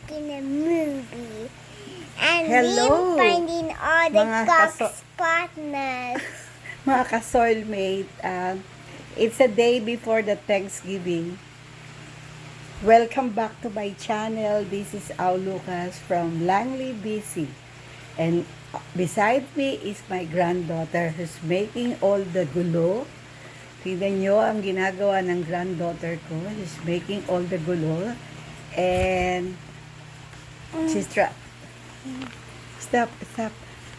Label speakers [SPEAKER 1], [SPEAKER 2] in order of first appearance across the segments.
[SPEAKER 1] watching a movie. And
[SPEAKER 2] Hello,
[SPEAKER 1] we're finding all the
[SPEAKER 2] mga
[SPEAKER 1] Cox partners.
[SPEAKER 2] mga ka-soulmate. It's a day before the Thanksgiving. Welcome back to my channel. This is Au Lucas from Langley, BC. And beside me is my granddaughter who's making all the gulo. Tignan nyo ang ginagawa ng granddaughter ko. She's making all the gulo. And she's Stop.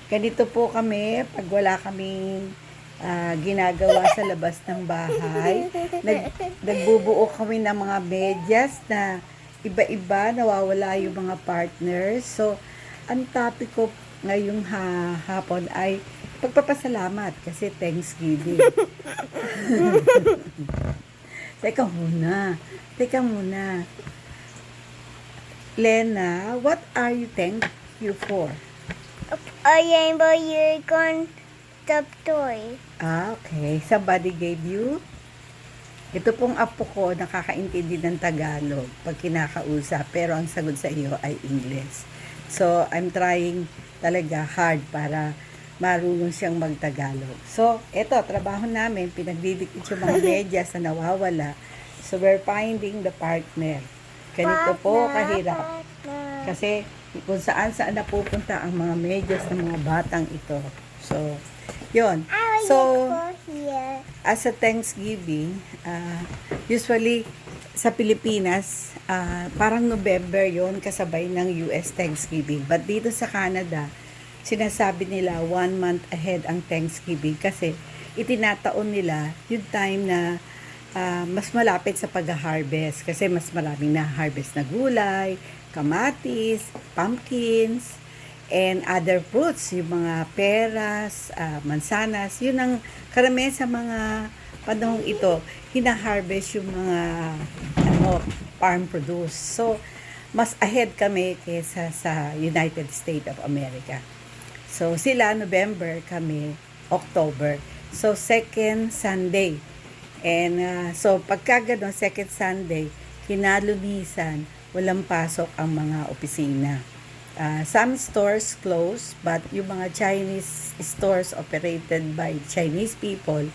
[SPEAKER 2] Ganito po kami pag wala kaming ginagawa sa labas ng bahay. Nagbubuo kami ng mga medyas na iba-iba, nawawala yung mga partners. So, ang topic ko ngayong hapon ay pagpapasalamat kasi Thanksgiving. Teka muna. Lena, what are you thank you for?
[SPEAKER 1] A rainbow unicorn top toy.
[SPEAKER 2] Okay. Somebody gave you? Ito pong apo ko, nakakaintindi ng Tagalog pag kinakausap, pero ang sagot sa iyo ay English. So, I'm trying talaga hard para marunong siyang magtagalog. So, ito, trabaho namin, pinagdidikit yung mga medyas na nawawala. So, we're finding the partner. Ganito po kahirap. Kasi kung saan napupunta ang mga medyas ng mga batang ito. So, yun. So, as a Thanksgiving, usually sa Pilipinas, parang November yon kasabay ng US Thanksgiving. But dito sa Canada, sinasabi nila 1 month ahead ang Thanksgiving kasi itinataon nila yung time na mas malapit sa pag-harvest kasi mas maraming na-harvest na gulay, kamatis, pumpkins, and other fruits, yung mga peras, mansanas, yun ang karamihan sa mga panahong ito, hina-harvest yung mga farm produce. So, mas ahead kami kaysa sa United States of America. So, sila November, kami October. So, second Sunday. And so, pagka gano'n, second Sunday, kinalunisan, walang pasok ang mga opisina. Some stores close, but yung mga Chinese stores operated by Chinese people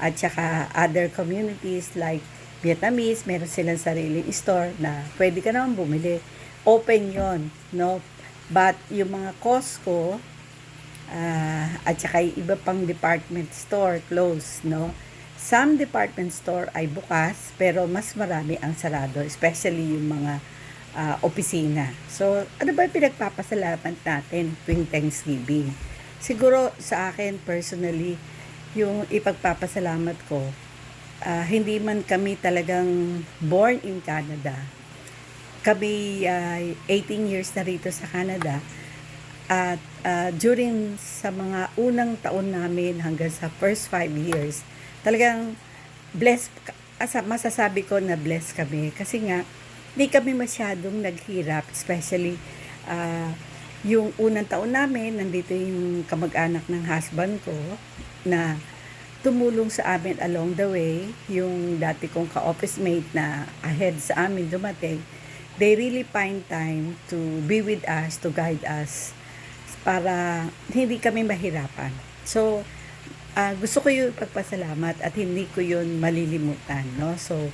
[SPEAKER 2] at saka other communities like Vietnamese, meron silang sariling store na pwede ka naman bumili. Open yon, no? But yung mga Costco at saka yung iba pang department store close, no? Some department store ay bukas, pero mas marami ang sarado, especially yung mga opisina. So, ano ba yung pinagpapasalamat natin tuwing Thanksgiving? Siguro sa akin, personally, yung ipagpapasalamat ko, hindi man kami talagang born in Canada. Kami 18 years na rito sa Canada. At during sa mga unang taon namin hanggang sa first 5 years, talagang blessed, masasabi ko na blessed kami kasi nga hindi kami masyadong naghirap, especially yung unang taon namin, nandito yung kamag-anak ng husband ko na tumulong sa amin along the way, yung dati kong ka-office mate na ahead sa amin dumating, they really find time to be with us, to guide us para hindi kami mahirapan. So, gusto ko yung pagpasalamat at hindi ko yun malilimutan, no? So,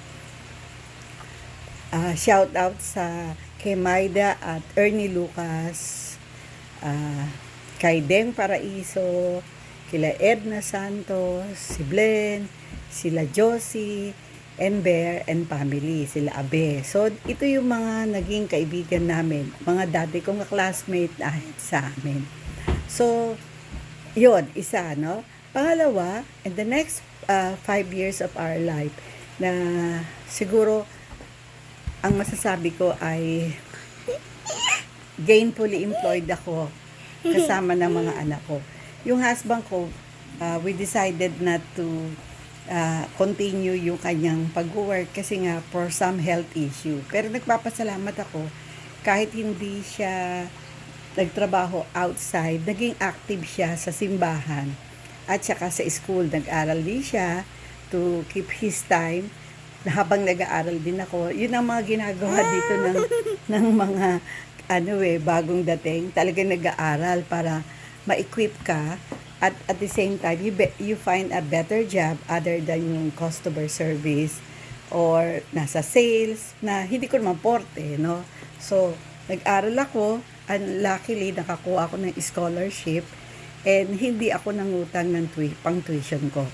[SPEAKER 2] shout out sa kay Maida at Ernie Lucas, kay Deng Paraiso, kila Edna Santos, si Blen, sila Josie, Ember, and family, sila Abe. So, ito yung mga naging kaibigan namin, mga dati kong classmate ahit sa amin. So, yun, isa, no? Pangalawa, in the next 5 years of our life, na siguro, ang masasabi ko ay gainfully employed ako kasama ng mga anak ko. Yung husband ko, we decided not to continue yung kanyang pag-work kasi nga for some health issue. Pero nagpapasalamat ako kahit hindi siya nagtrabaho outside, naging active siya sa simbahan at saka sa school. Nag-aral din siya to keep his time na habang nag-aaral din ako, yun ang mga ginagawa dito ng mga bagong dating. Talagang nag-aaral para ma-equip ka at the same time you find a better job other than yung customer service or nasa sales na hindi ko naman porte, no? So, nag-aral ako and luckily nakakuha ako ng scholarship and hindi ako nangutang ng pang tuition ko.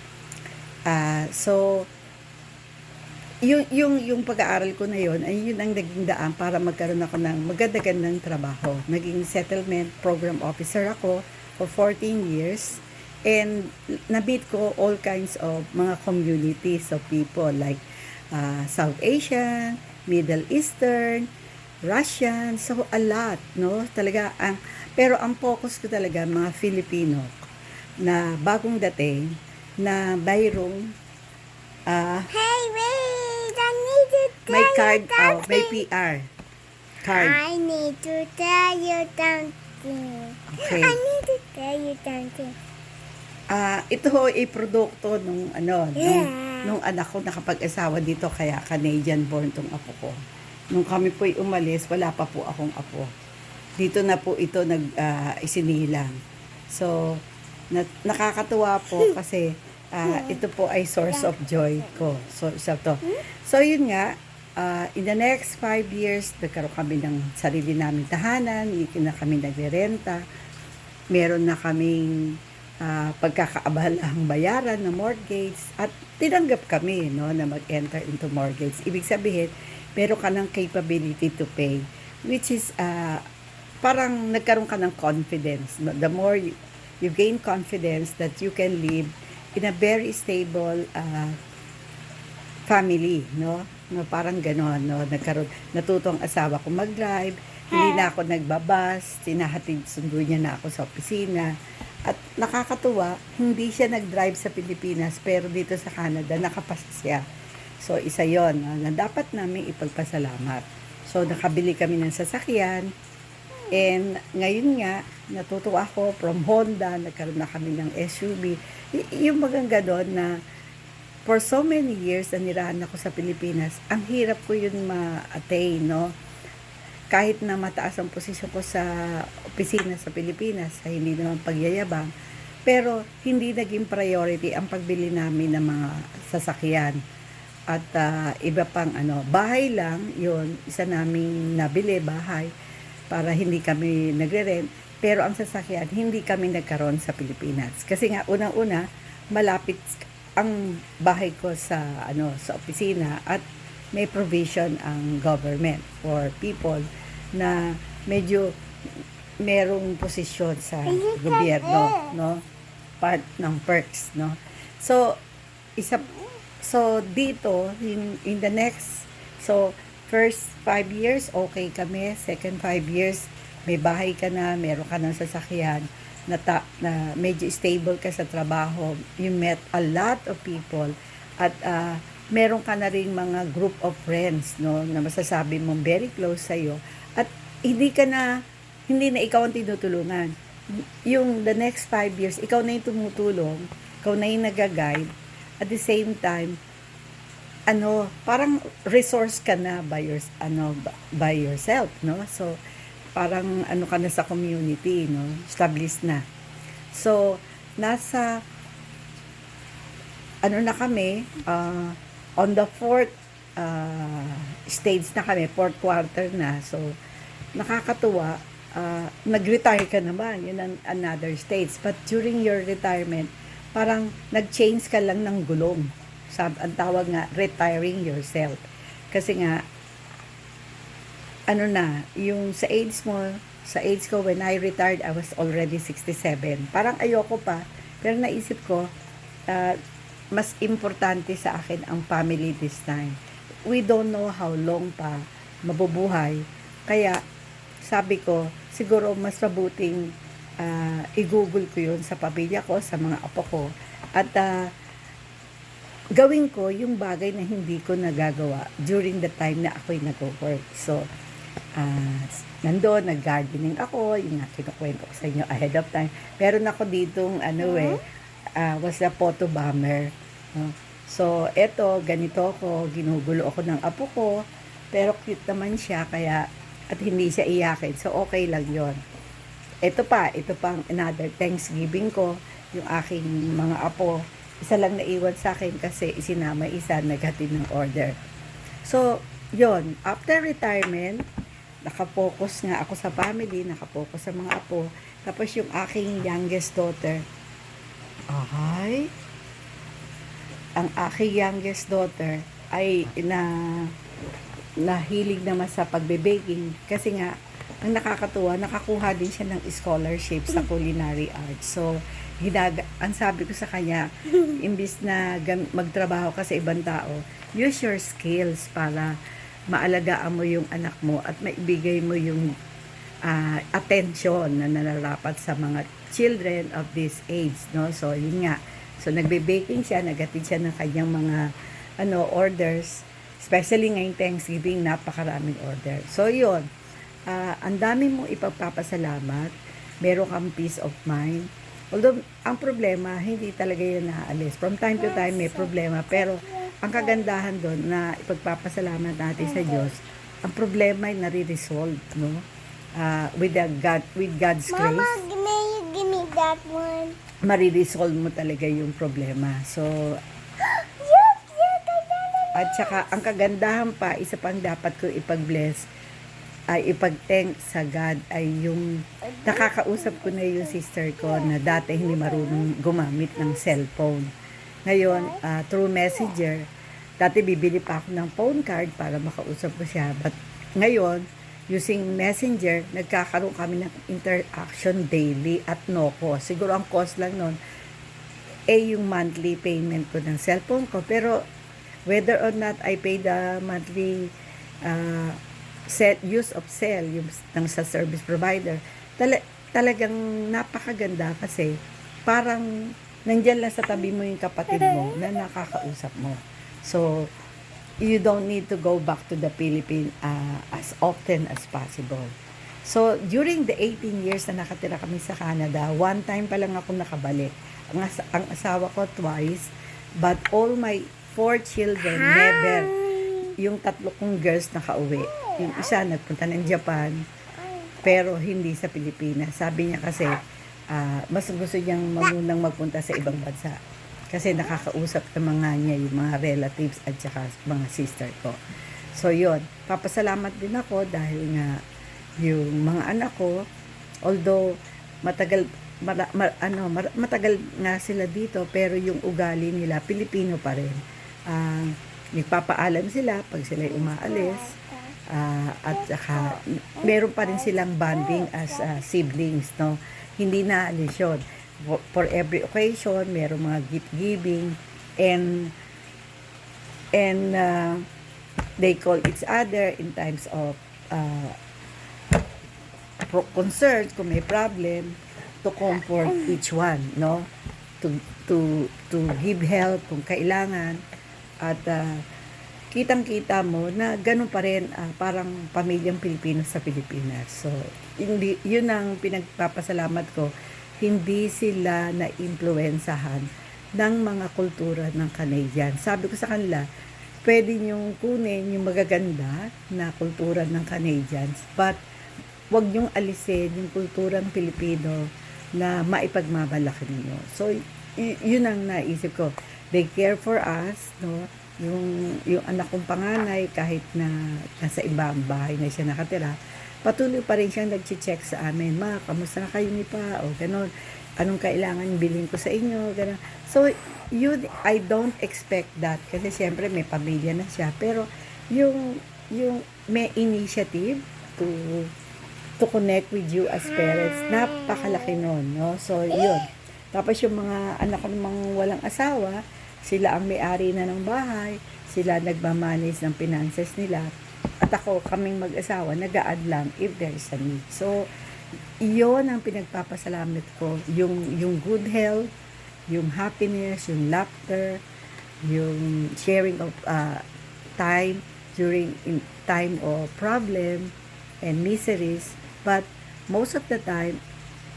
[SPEAKER 2] So, yung pag-aaral ko na yun, ay yun ang naging daan para magkaroon ako ng maganda-gandang trabaho. Naging settlement program officer ako for 14 years and na-meet ko all kinds of mga communities of people like South Asian, Middle Eastern, Russian, so a lot, no? Talaga pero ang focus ko talaga mga Filipino na bagong dating na mayroong
[SPEAKER 1] Hey, wait! I need to tell
[SPEAKER 2] may card,
[SPEAKER 1] you something.
[SPEAKER 2] may PR card.
[SPEAKER 1] I need to tell you something.
[SPEAKER 2] Okay.
[SPEAKER 1] I need to tell you something.
[SPEAKER 2] Ito ho ay produkto nung
[SPEAKER 1] Yeah.
[SPEAKER 2] nung anak ko nakapag-asawa dito kaya Canadian born tong apo ko. Nung kami po'y umalis, wala pa po akong apo. Dito na po ito isinilang. So, nakakatuwa po kasi ito po ay source of joy ko. So yun nga, in the next 5 years, nagkaroon kami ng sarili naming tahanan, hindi na kami nagre-renta, meron na kaming pagkakaabalang bayaran na mortgage, at tinanggap kami, no, na mag-enter into mortgage. Ibig sabihin, meron ka ng capability to pay, which is parang nagkaroon ka ng confidence. No? The more you gain confidence that you can live in a very stable family, no? No, parang gano'n, no? Natuto ang asawa ko mag-drive, hindi na ako nagbabas, sinahatid, sundo niya na ako sa opisina. At nakakatuwa, hindi siya nag-drive sa Pilipinas, pero dito sa Canada, nakapasa siya. So, isa yon, no? Na dapat namin ipagpasalamat. So, nakabili kami ng sasakyan, and ngayon nga, natutuwa ako from Honda, nagkaroon na kami ng SUV. Yung maganda doon na for so many years na nirahan ako sa Pilipinas, ang hirap ko yun ma-attain, no? Kahit na mataas ang posisyon ko sa opisina sa Pilipinas, ay hindi naman pagyayabang, pero hindi naging priority ang pagbili namin ng mga sasakyan. At iba pang bahay lang, yun, isa naming nabili, bahay, para hindi kami nagre-rent. Pero ang sasakyan, hindi kami nagkaroon sa Pilipinas. Kasi nga, unang-una, malapit ang bahay ko sa opisina at may provision ang government for people na medyo merong posisyon sa gobyerno, no? Part ng perks, no? So, dito, in the next, first 5 years, okay kami. Second 5 years, may bahay ka na, meron ka ng sasakyan, na medyo stable ka sa trabaho, you met a lot of people, at meron ka na rin mga group of friends, no, na masasabi mong very close sa'yo, at hindi na ikaw ang tinutulungan. Yung the next 5 years, ikaw na yung tumutulong, ikaw na yung nag-guide, at the same time, parang resource ka na by yourself, no? So, parang ka na sa community, no? Established na. So, nasa na kami, on the fourth stage na kami, fourth quarter na. So, nakakatuwa, nag-retire ka naman, yun ang another stage. But during your retirement, parang nag-change ka lang ng gulong. Ang tawag nga, retiring yourself. Kasi nga, yung sa age ko, when I retired, I was already 67. Parang ayoko pa, pero naisip ko, mas importante sa akin ang family this time. We don't know how long pa mabubuhay. Kaya, sabi ko, siguro mas mabuting i-google ko yun sa pamilya ko, sa mga apo ko, at gawin ko yung bagay na hindi ko nagagawa during the time na ako'y nag-work. So, nandoon, nag-gardening ako, yung nga kinukwento ko sa inyo ahead of time. Meron ako ditong, was a photo bomber. No? So, eto, ganito ko, ginugulo ako ng apo ko, pero cute naman siya, kaya, at hindi siya iyakin. So, okay lang yon. Ito pang another Thanksgiving ko, yung aking mga apo, isa lang naiwan sa akin kasi isinama isa, naghatid ng order. So, yon, after retirement, nakapokus nga ako sa family, nakapokus sa mga apo. Tapos yung aking youngest daughter, ang aking youngest daughter ay nahilig naman sa pagbe-baking kasi nga ang nakakatuwa, nakakuha din siya ng scholarship sa culinary arts. So, ang sabi ko sa kanya, imbis na magtrabaho ka sa ibang tao, use your skills para maalagaan mo yung anak mo at maibigay mo yung attention na nararapat sa mga children of this age, no? So, yun nga. So, nagbe-baking siya, naghatid siya ng kanyang mga orders, especially ngayong Thanksgiving, napakaraming order. So, yun. Ang dami mong ipagpapasalamat, meron kang peace of mind. Although, ang problema, hindi talaga yan naaalis. From time to time, may problema. Pero, ang kagandahan doon na ipagpapasalamat natin sa Diyos, ang problema ay nare-resolve, no? With God's grace.
[SPEAKER 1] Mama, may you give me that one?
[SPEAKER 2] Mariresolve mo talaga yung problema. So, at saka, ang kagandahan pa, isa pang dapat ko ipag-bless, ay ipag-thank sa God, ay yung nakakausap ko na yung sister ko na dati hindi marunong gumamit ng cellphone. Ngayon, through messenger, dati bibili pa ako ng phone card para makausap ko siya. But ngayon, using messenger, nagkakaroon kami ng interaction daily at no cost. Siguro ang cost lang nun, yung monthly payment ko ng cellphone ko. Pero, whether or not I pay the monthly use of cell, yung sa service provider, talagang napakaganda kasi parang nandyan lang sa tabi mo yung kapatid mo na nakakausap mo. So, you don't need to go back to the Philippines as often as possible. So, during the 18 years na nakatira kami sa Canada, one time pa lang ako nakabalik. Ang asawa ko twice, but all my 4 children never, yung 3 kong girls nakauwi. Yung isa nagpunta ng Japan, pero hindi sa Pilipinas. Sabi niya kasi, mas gusto niyang mamunang magpunta sa ibang bansa. Kasi nakakausap ng mga niya yung mga relatives at saka mga sister ko. So, yun. Papasalamat din ako dahil nga yung mga anak ko, although matagal nga sila dito, pero yung ugali nila, Pilipino pa rin. Nagpapaalam sila pag sila'y umaalis. At saka meron pa rin silang bonding as siblings, no? Hindi na alis yun. For every occasion, meron mga gift giving and they call each other in times of concerns, kung may problem, to comfort each one, no? To give help kung kailangan, at kitang-kita mo na ganun pa rin, parang pamilyang Pilipino sa Pilipinas. So, yun ang pinagpapasalamat ko. Hindi sila na-impluensahan ng mga kultura ng Canadian. Sabi ko sa kanila, pwede niyong kunin yung magaganda na kultura ng Canadians, but wag niyong alisin yung kulturang Pilipino na maipagmamalaki ninyo. So, yun ang naisip ko. They care for us, no? Yung anak kong panganay, kahit na nasa ibang bahay na siya nakatira, patuloy pa rin siyang nag-check sa amin. Ma, kamusta na kayo ni Pa? O gano'n. Anong kailangan bilhin ko sa inyo? Gano'n. So, I don't expect that. Kasi siyempre may pamilya na siya. Pero, yung may initiative to connect with you as parents, napakalaki nun, no? So, yun. Tapos yung mga anak ko namang walang asawa, sila ang may-ari na ng bahay, sila nagmamanage ng finances nila, at ako, kaming mag-asawa, nag-a-add lang if there's a need. So, iyon ang pinagpapasalamat ko, yung good health, yung happiness, yung laughter, yung sharing of time during time of problem and miseries. But most of the time,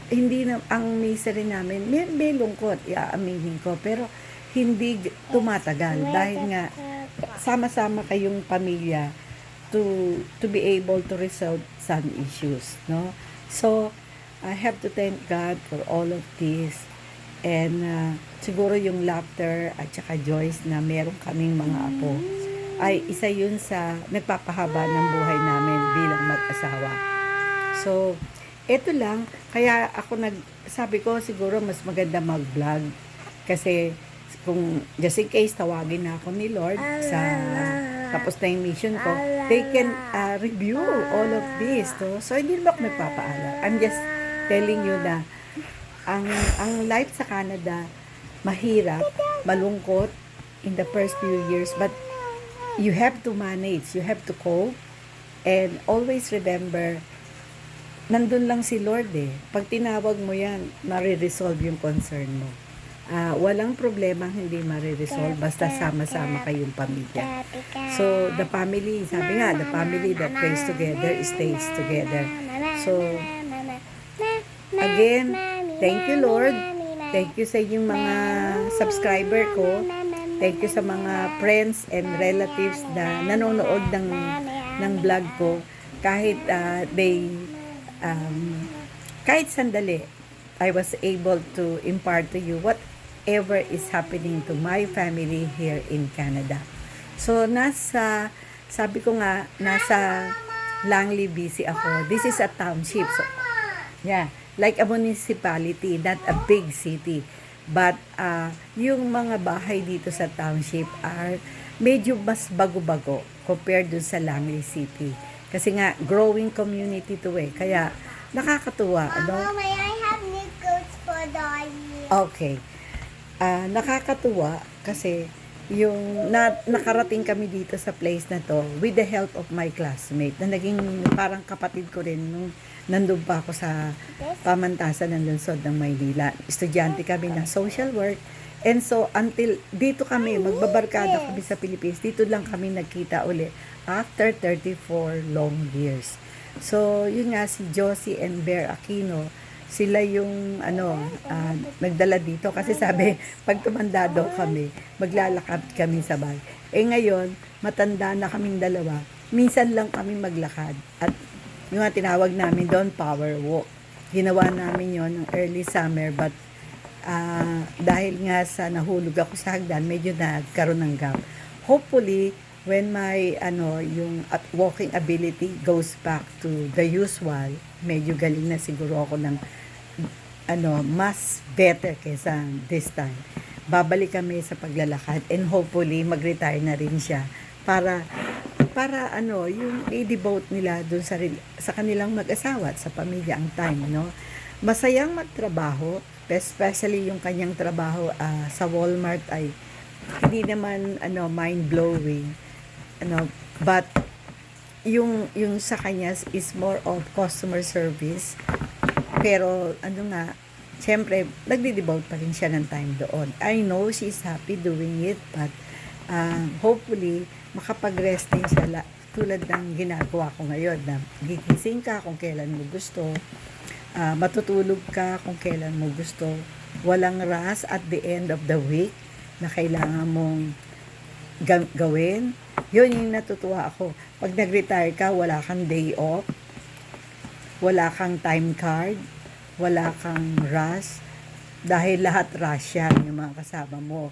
[SPEAKER 2] hindi na ang misery namin, may lungkot, i-aminin ko, pero hindi tumatagal dahil nga sama-sama kayong pamilya to be able to resolve some issues, no? So I have to thank God for all of this, and siguro yung laughter at saka joys na meron kaming mga apo ay isa yun sa nagpapahaba ng buhay namin bilang mag-asawa. So eto lang, kaya ako sabi ko siguro mas maganda mag-vlog kasi kung just in case tawagin na ako ni Lord sa tapos na yung mission ko, they can review all of this. So hindi naman ako nagpapaalam. I'm just telling you na ang life sa Canada mahirap, malungkot in the first few years, but you have to manage, you have to cope, and always remember nandun lang si Lord eh. Pag tinawag mo yan, mariresolve yung concern mo. Walang problema hindi mariresolve basta sama-sama kayong pamilya. So, the family, sabi nga, the family that prays together stays together. So, again, thank you Lord. Thank you sa inyong mga subscriber ko. Thank you sa mga friends and relatives na nanonood ng vlog ko. Kahit kahit sandali, I was able to impart to you whatever is happening to my family here in Canada. So, sabi ko nga, nasa Langley, BC ako. This is a township. So, yeah, like a municipality, not a big city. But, yung mga bahay dito sa township are medyo mas bago-bago compared dun sa Langley City. Kasi nga, growing community to eh. Kaya, nakakatuwa.
[SPEAKER 1] Mama, may I have new clothes for Daddy?
[SPEAKER 2] Okay. Nakakatuwa kasi yung nakarating kami dito sa place na to with the help of my classmate na naging parang kapatid ko rin nung nandun pa ako sa pamantasan ng lungsod ng Maynila. Estudyante kami ng social work, and so until dito kami, magbabarkada kami sa Philippines, dito lang kami nagkita uli after 34 long years. So yun nga, si Josie and Bear Aquino, sila yung nagdala dito kasi sabi pag tumanda daw kami maglalakad kami sabay. Ngayon matanda na kaming dalawa, minsan lang kami maglakad at yung tinawag namin doon power walk. Ginawa namin yon ng early summer, but dahil nga sa nahulog ako sa hagdan, medyo nagkaroon ng gap. Hopefully when my yung walking ability goes back to the usual, medyo galing na siguro ako ng mas better kaysa this time. Babalik kami sa paglalakad, and hopefully mag-retire na rin siya para yung i-devote nila dun sa kanilang mag-asawa at sa pamilya ang time, no? Masayang magtrabaho, especially yung kanyang trabaho sa Walmart ay hindi naman mind-blowing, but yung sa kanya is more of customer service. Pero syempre nagde-devote pa rin siya ng time doon. I know she's happy doing it, but hopefully makapag-rest din siya tulad ng ginagawa ko ngayon, na gigising ka kung kailan mo gusto, matutulog ka kung kailan mo gusto, walang rush at the end of the week na kailangan mong gawin. Yun yung natutuwa ako. Pag nag-retire ka, wala kang day off, wala kang time card, wala kang rush, dahil lahat rush yan, yung mga kasama mo.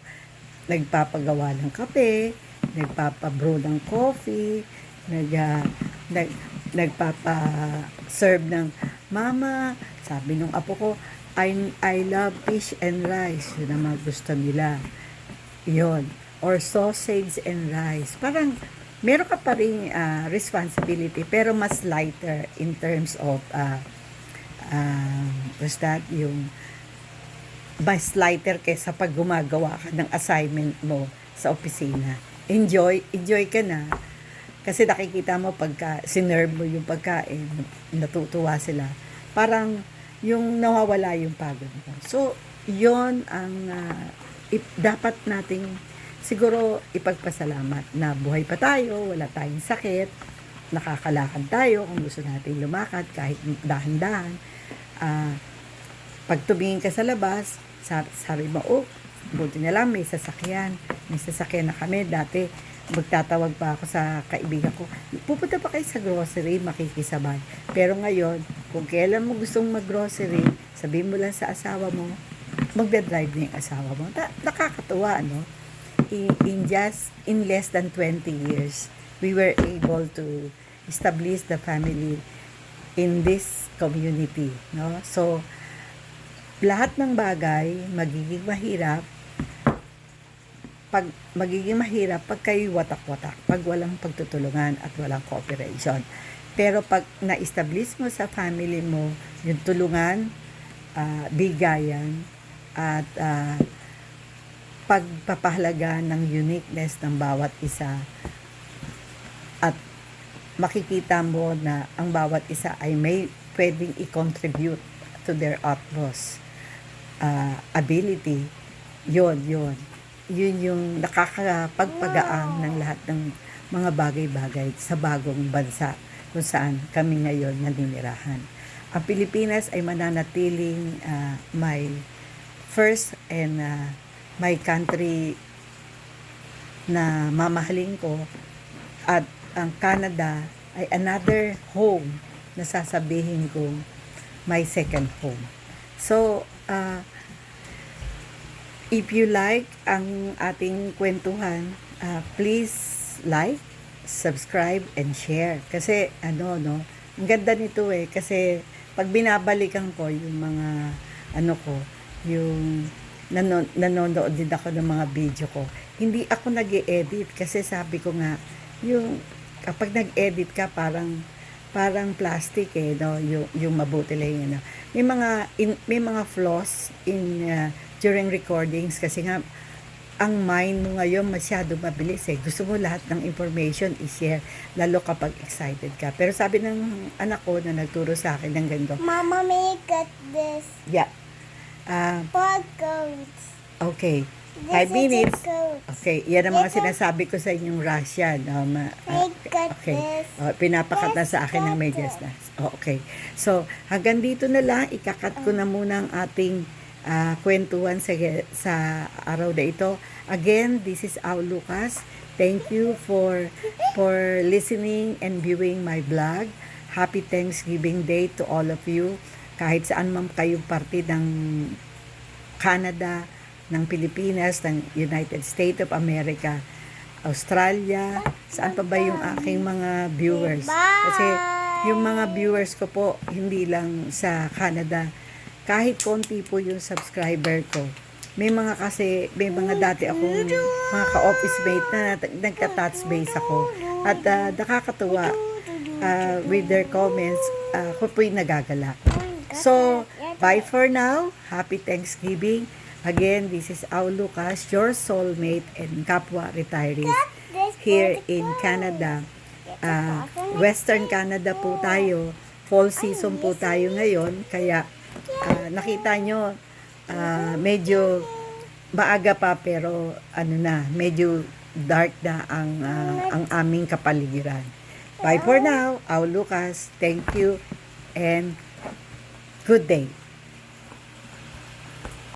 [SPEAKER 2] Nagpapagawa ng kape, nagpapabrew ng coffee, nagpapa-serve ng mama. Sabi nung apo ko, I love fish and rice. Yun ang mga gusto nila. Yun. Or sausage and rice. Parang meron ka pa rin responsibility, pero mas lighter in terms of yung mas lighter kaysa pag gumagawa ka ng assignment mo sa opisina. Enjoy ka na. Kasi nakikita mo pagka sinerve mo yung pagkain, natutuwa sila. Parang yung nawawala yung pagod mo. So, yon ang dapat nating siguro ipagpasalamat na buhay pa tayo, wala tayong sakit, nakakalakad tayo kung gusto natin lumakad kahit dahan-dahan. Pag tumingin ka sa labas, sabi mo, buti na lang may sasakyan. May sasakyan na kami. Dati, magtatawag pa ako sa kaibigan ko, pupunta pa kayo sa grocery, makikisabay. Pero ngayon, kung kailan mo gustong mag-grocery, sabihin mo lang sa asawa mo, magdadrive na yung asawa mo. Nakakatuwa, no? In less than 20 years, we were able to establish the family in this community, no? So, lahat ng bagay magiging mahirap pag kayo watak-watak, pag walang pagtutulungan at walang cooperation. Pero pag na-establish mo sa family mo yung tulungan, bigayan, at pagpapahalaga ng uniqueness ng bawat isa, at makikita mo na ang bawat isa ay may pwedeng i-contribute to their utmost ability, yun yung nakakapagpagaan ng lahat ng mga bagay-bagay sa bagong bansa kung saan kami ngayon naninirahan. Ang Pilipinas ay mananatiling my first and my country na mamahalin ko, at ang Canada ay another home na sasabihin ko my second home. So, if you like ang ating kwentuhan, please like, subscribe, and share. Kasi, ang ganda nito kasi pag binabalikan ko yung mga, yung nanonood din ako ng mga video ko, hindi ako nag-e-edit kasi sabi ko nga, yung kapag nag-edit ka, parang plastic yung mabuti lang may mga flaws in during recordings kasi nga ang mind mo ngayon masyado mabilis gusto mo lahat ng information i-share lalo kapag excited ka. Pero sabi ng anak ko na nagturo sa akin ng ganito,
[SPEAKER 1] Mama, may cut this.
[SPEAKER 2] Yeah.
[SPEAKER 1] Podcast.
[SPEAKER 2] Okay.
[SPEAKER 1] This
[SPEAKER 2] 5 minutes.
[SPEAKER 1] is a coat.
[SPEAKER 2] Okay, yan ang mga sinasabi ko sa inyong Russian. Okay. Pinapakat na sa akin ng medyas na. Okay. So, hanggang dito na lang. Ikakat ko na muna ang ating kwentuhan sa araw na ito. Again, this is Au Lucas. Thank you for listening and viewing my vlog. Happy Thanksgiving Day to all of you. Kahit saan man kayong parte ng Canada, ng Pilipinas, ng United States of America, Australia, saan pa ba yung aking mga viewers? Kasi yung mga viewers ko po, hindi lang sa Canada, kahit konti po yung subscriber ko. May mga dati akong mga ka-office mate na nagka-touch base ako. At nakakatuwa with their comments, ako po'y nagagalak. So, bye for now. Happy Thanksgiving. Again, this is Au Lucas, your soulmate and kapwa retirees here in Canada. Western Canada po tayo. Fall season po tayo ngayon. Kaya nakita nyo, medyo maaga pa pero medyo dark na ang aming kapaligiran. Bye for now. Au Lucas. Thank you and good day.